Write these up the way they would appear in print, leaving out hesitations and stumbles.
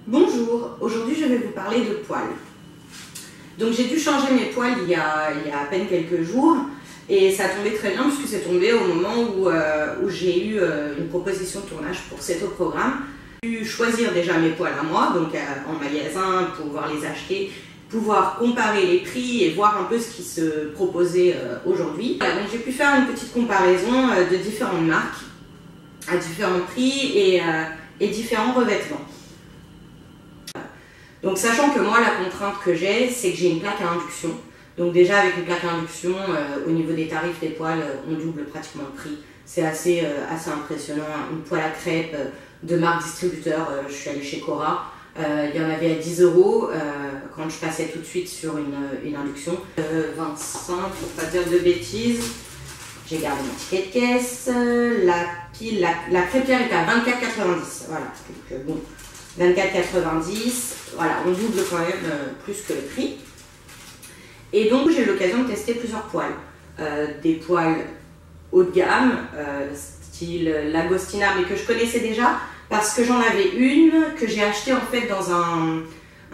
Bonjour, aujourd'hui je vais vous parler de poils. Donc j'ai dû changer mes poils il y a à peine quelques jours et ça a tombé très bien puisque c'est tombé au moment où j'ai eu une proposition de tournage pour cet autre programme. J'ai dû choisir déjà mes poils à moi, donc en magasin, pouvoir les acheter, pouvoir comparer les prix et voir un peu ce qui se proposait aujourd'hui. Donc j'ai pu faire une petite comparaison de différentes marques à différents prix et différents revêtements. Donc sachant que moi la contrainte que j'ai, c'est que j'ai une plaque à induction. Donc déjà avec une plaque à induction, au niveau des tarifs des poils, on double pratiquement le prix. C'est assez impressionnant. Une poêle à crêpes de marque distributeur, je suis allée chez Cora, il y en avait à 10 €, quand je passais tout de suite sur une induction. 25, pour pas dire de bêtises. J'ai gardé mon ticket de caisse. La crêpière est à 24,90 €. Voilà, donc bon. 24,90 €, voilà, on double quand même plus que le prix. Et donc j'ai eu l'occasion de tester plusieurs poils. Des poils haut de gamme, style Lagostina, mais que je connaissais déjà parce que j'en avais une que j'ai achetée en fait dans un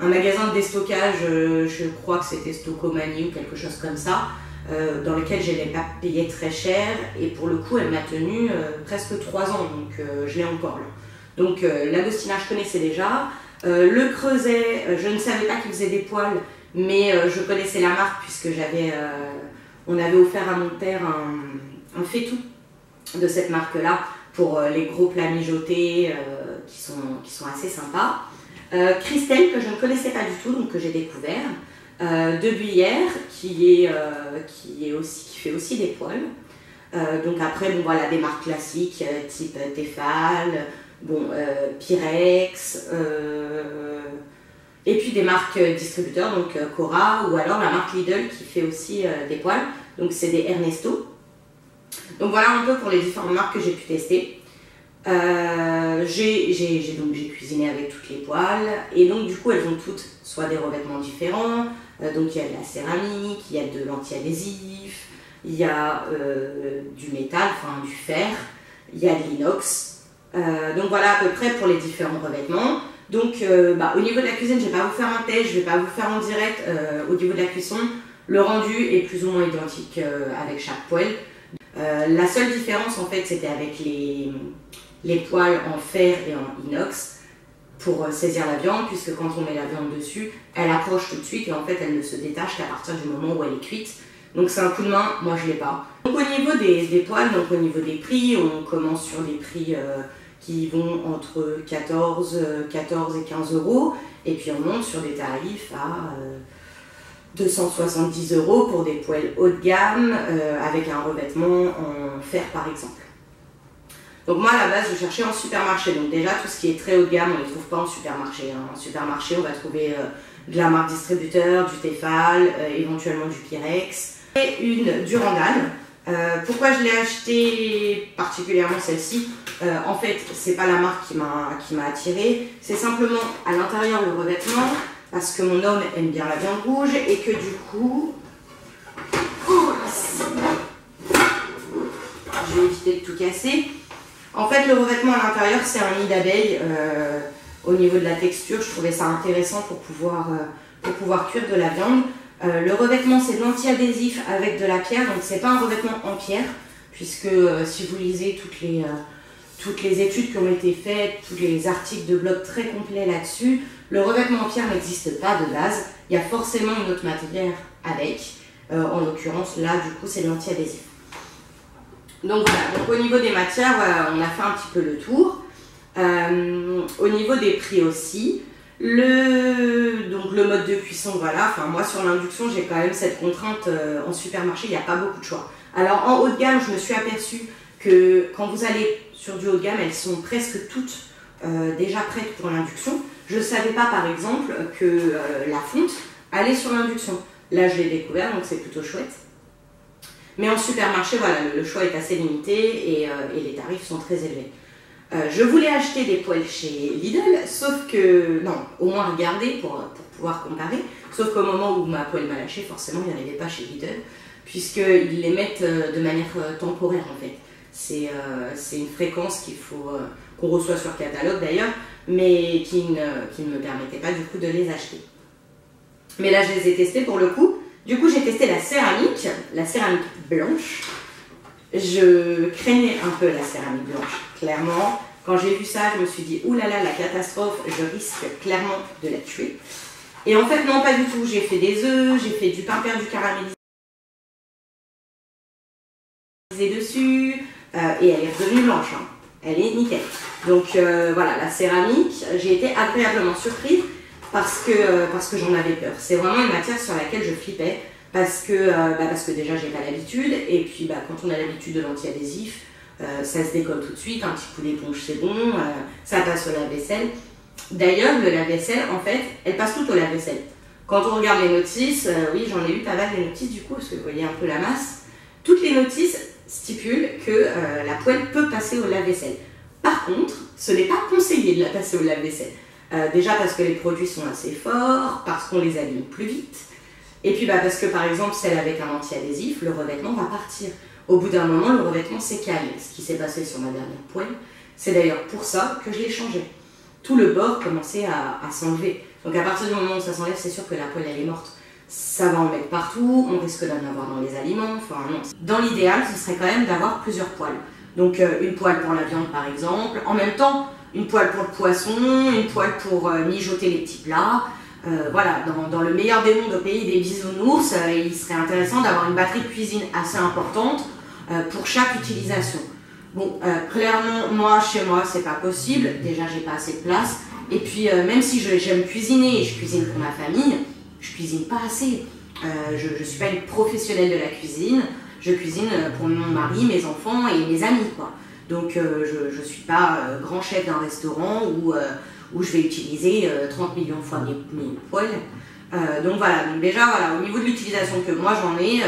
magasin de déstockage, je crois que c'était Stockomanie ou quelque chose comme ça, dans lequel je n'ai pas payé très cher et pour le coup elle m'a tenu presque 3 ans, donc je l'ai encore là. Donc l'Agostina je connaissais déjà, le Creuset je ne savais pas qu'il faisait des poils, mais je connaissais la marque puisque on avait offert à mon père un faitout de cette marque là pour les gros plats mijotés qui sont assez sympas. Christelle que je ne connaissais pas du tout, donc que j'ai découvert, de Buyer qui fait aussi des poils. Donc après bon voilà des marques classiques type Tefal, bon, Pyrex, et puis des marques distributeurs, donc Cora, ou alors la marque Lidl qui fait aussi des poils, donc c'est des Ernesto. Donc voilà un peu pour les différentes marques que j'ai pu tester. J'ai cuisiné avec toutes les poêles, et donc du coup elles ont toutes soit des revêtements différents, donc il y a de la céramique, il y a de l'anti-adhésif, il y a du métal, enfin du fer, il y a de l'inox. Donc voilà à peu près pour les différents revêtements. Donc au niveau de la cuisine, je ne vais pas vous faire un test, je ne vais pas vous faire en direct au niveau de la cuisson. Le rendu est plus ou moins identique avec chaque poêle. La seule différence en fait c'était avec les poêles en fer et en inox pour saisir la viande, puisque quand on met la viande dessus, elle accroche tout de suite et en fait elle ne se détache qu'à partir du moment où elle est cuite. Donc c'est un coup de main, moi je ne l'ai pas. Donc au niveau des poêles, donc au niveau des prix, on commence sur des prix qui vont entre 14 et 15 €, et puis on monte sur des tarifs à 270 € pour des poêles haut de gamme avec un revêtement en fer par exemple. Donc moi à la base je cherchais en supermarché, donc déjà tout ce qui est très haut de gamme on ne les trouve pas en supermarché. En supermarché on va trouver de la marque distributeur, du Tefal, éventuellement du Pyrex et une Durandal. Pourquoi je l'ai acheté particulièrement celle-ci? En fait c'est pas la marque qui m'a attirée, c'est simplement à l'intérieur le revêtement, parce que mon homme aime bien la viande rouge et que du coup je vais éviter de tout casser. En fait le revêtement à l'intérieur c'est un nid d'abeille. Au niveau de la texture je trouvais ça intéressant pour pouvoir cuire de la viande. Le revêtement c'est de l'anti-adhésif avec de la pierre, donc c'est pas un revêtement en pierre, puisque si vous lisez toutes les études qui ont été faites, tous les articles de blog très complets là-dessus, le revêtement en pierre n'existe pas de base, il y a forcément une autre matière avec, en l'occurrence là du coup c'est de l'anti-adhésif. Donc voilà, donc au niveau des matières, voilà, on a fait un petit peu le tour. Au niveau des prix aussi, donc le mode de cuisson, voilà, enfin moi sur l'induction j'ai quand même cette contrainte, en supermarché il n'y a pas beaucoup de choix. Alors en haut de gamme je me suis aperçue que quand vous allez sur du haut de gamme elles sont presque toutes déjà prêtes pour l'induction. Je ne savais pas par exemple que la fonte allait sur l'induction. Là je l'ai découvert donc c'est plutôt chouette. Mais en supermarché voilà, le choix est assez limité et les tarifs sont très élevés. Je voulais acheter des poêles chez Lidl, sauf que, non, au moins regarder pour pouvoir comparer, sauf qu'au moment où ma poêle m'a lâché, forcément il n'y en avait pas chez Lidl, puisqu'ils les mettent de manière temporaire en fait. C'est une fréquence qu'on reçoit sur catalogue d'ailleurs, mais qui ne me permettaient pas du coup de les acheter. Mais là, je les ai testés pour le coup. Du coup, j'ai testé la céramique blanche. Je craignais un peu la céramique blanche, clairement. Quand j'ai vu ça, je me suis dit, oulala, la catastrophe, je risque clairement de la tuer. Et en fait, non, pas du tout. J'ai fait des œufs, j'ai fait du pain perdu caramélisé dessus, et elle est redevenue blanche. Hein. Elle est nickel. Donc voilà, la céramique, j'ai été agréablement surprise parce que j'en avais peur. C'est vraiment une matière sur laquelle je flippais parce que déjà, j'ai pas l'habitude. Et puis, quand on a l'habitude de l'anti-adhésif, ça se décolle tout de suite, un petit coup d'éponge c'est bon, ça passe au lave-vaisselle. D'ailleurs, le lave-vaisselle, en fait, elle passe tout au lave-vaisselle. Quand on regarde les notices, oui, j'en ai eu pas mal les notices du coup, parce que vous voyez un peu la masse. Toutes les notices stipulent que la poêle peut passer au lave-vaisselle. Par contre, ce n'est pas conseillé de la passer au lave-vaisselle. Déjà parce que les produits sont assez forts, parce qu'on les abîme plus vite, et puis parce que par exemple, celle avec un anti-adhésif, le revêtement va partir. Au bout d'un moment, le revêtement s'écaille, ce qui s'est passé sur ma dernière poêle. C'est d'ailleurs pour ça que je l'ai changé. Tout le bord commençait à s'enlever. Donc à partir du moment où ça s'enlève, c'est sûr que la poêle elle est morte. Ça va en mettre partout, on risque d'en avoir dans les aliments, enfin non. Dans l'idéal, ce serait quand même d'avoir plusieurs poêles. Donc une poêle pour la viande par exemple, en même temps une poêle pour le poisson, une poêle pour mijoter les petits plats. Voilà, dans le meilleur des mondes, au pays des bisounours, il serait intéressant d'avoir une batterie de cuisine assez importante pour chaque utilisation. Bon, clairement, moi, chez moi, c'est pas possible. Déjà, j'ai pas assez de place. Et puis, même si j'aime cuisiner et je cuisine pour ma famille, je cuisine pas assez. Je suis pas une professionnelle de la cuisine. Je cuisine pour mon mari, mes enfants et mes amis, quoi. Donc, je suis pas grand chef d'un restaurant où je vais utiliser 30 millions de fois mes poêles. Donc voilà, donc déjà, voilà, au niveau de l'utilisation que moi j'en ai,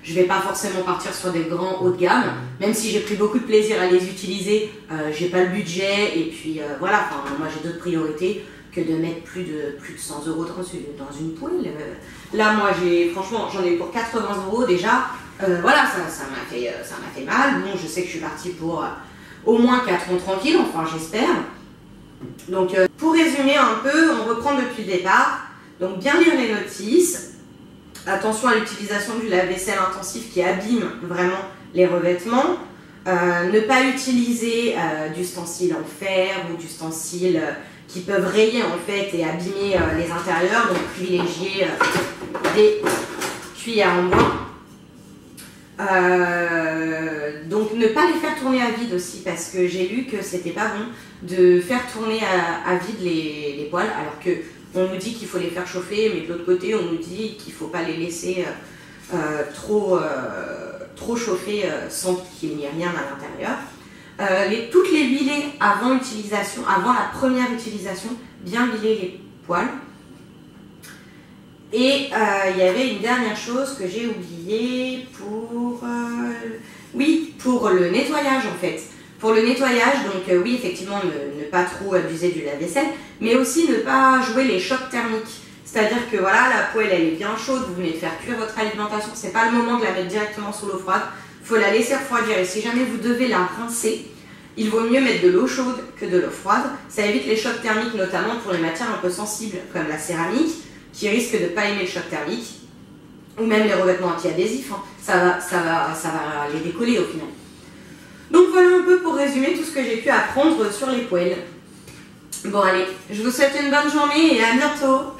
je vais pas forcément partir sur des grands hauts de gamme, même si j'ai pris beaucoup de plaisir à les utiliser, j'ai pas le budget, et puis voilà, moi j'ai d'autres priorités que de mettre plus de 100 € dans une poêle. Là, moi, franchement, j'en ai eu pour 80 € déjà, voilà, ça m'a fait mal. Bon, je sais que je suis partie pour au moins 4 ans tranquille, enfin j'espère. Donc pour résumer un peu, on reprend depuis le départ. Donc bien lire les notices. Attention à l'utilisation du lave-vaisselle intensif qui abîme vraiment les revêtements. Ne pas utiliser d'ustensiles en fer ou d'ustensiles qui peuvent rayer en fait et abîmer les intérieurs. Donc privilégier des cuillères en bois. Donc ne pas les faire tourner à vide aussi, parce que j'ai lu que c'était pas bon de faire tourner à vide les poêles, alors que on nous dit qu'il faut les faire chauffer, mais de l'autre côté on nous dit qu'il faut pas les laisser trop chauffer sans qu'il n'y ait rien à l'intérieur. Toutes les huiler avant utilisation, avant la première utilisation, bien huiler les poêles. Et il y avait une dernière chose que j'ai oubliée pour le nettoyage en fait. Pour le nettoyage, donc oui, effectivement, ne pas trop abuser du lave-vaisselle, mais aussi ne pas jouer les chocs thermiques. C'est-à-dire que voilà, la poêle elle est bien chaude, vous venez de faire cuire votre alimentation, c'est pas le moment de la mettre directement sous l'eau froide, il faut la laisser refroidir. Et si jamais vous devez la rincer, il vaut mieux mettre de l'eau chaude que de l'eau froide. Ça évite les chocs thermiques, notamment pour les matières un peu sensibles comme la céramique, qui risquent de ne pas aimer le choc thermique, ou même les revêtements anti-adhésifs, hein. Ça va les décoller au final. Donc voilà un peu pour résumer tout ce que j'ai pu apprendre sur les poêles. Bon allez, je vous souhaite une bonne journée et à bientôt.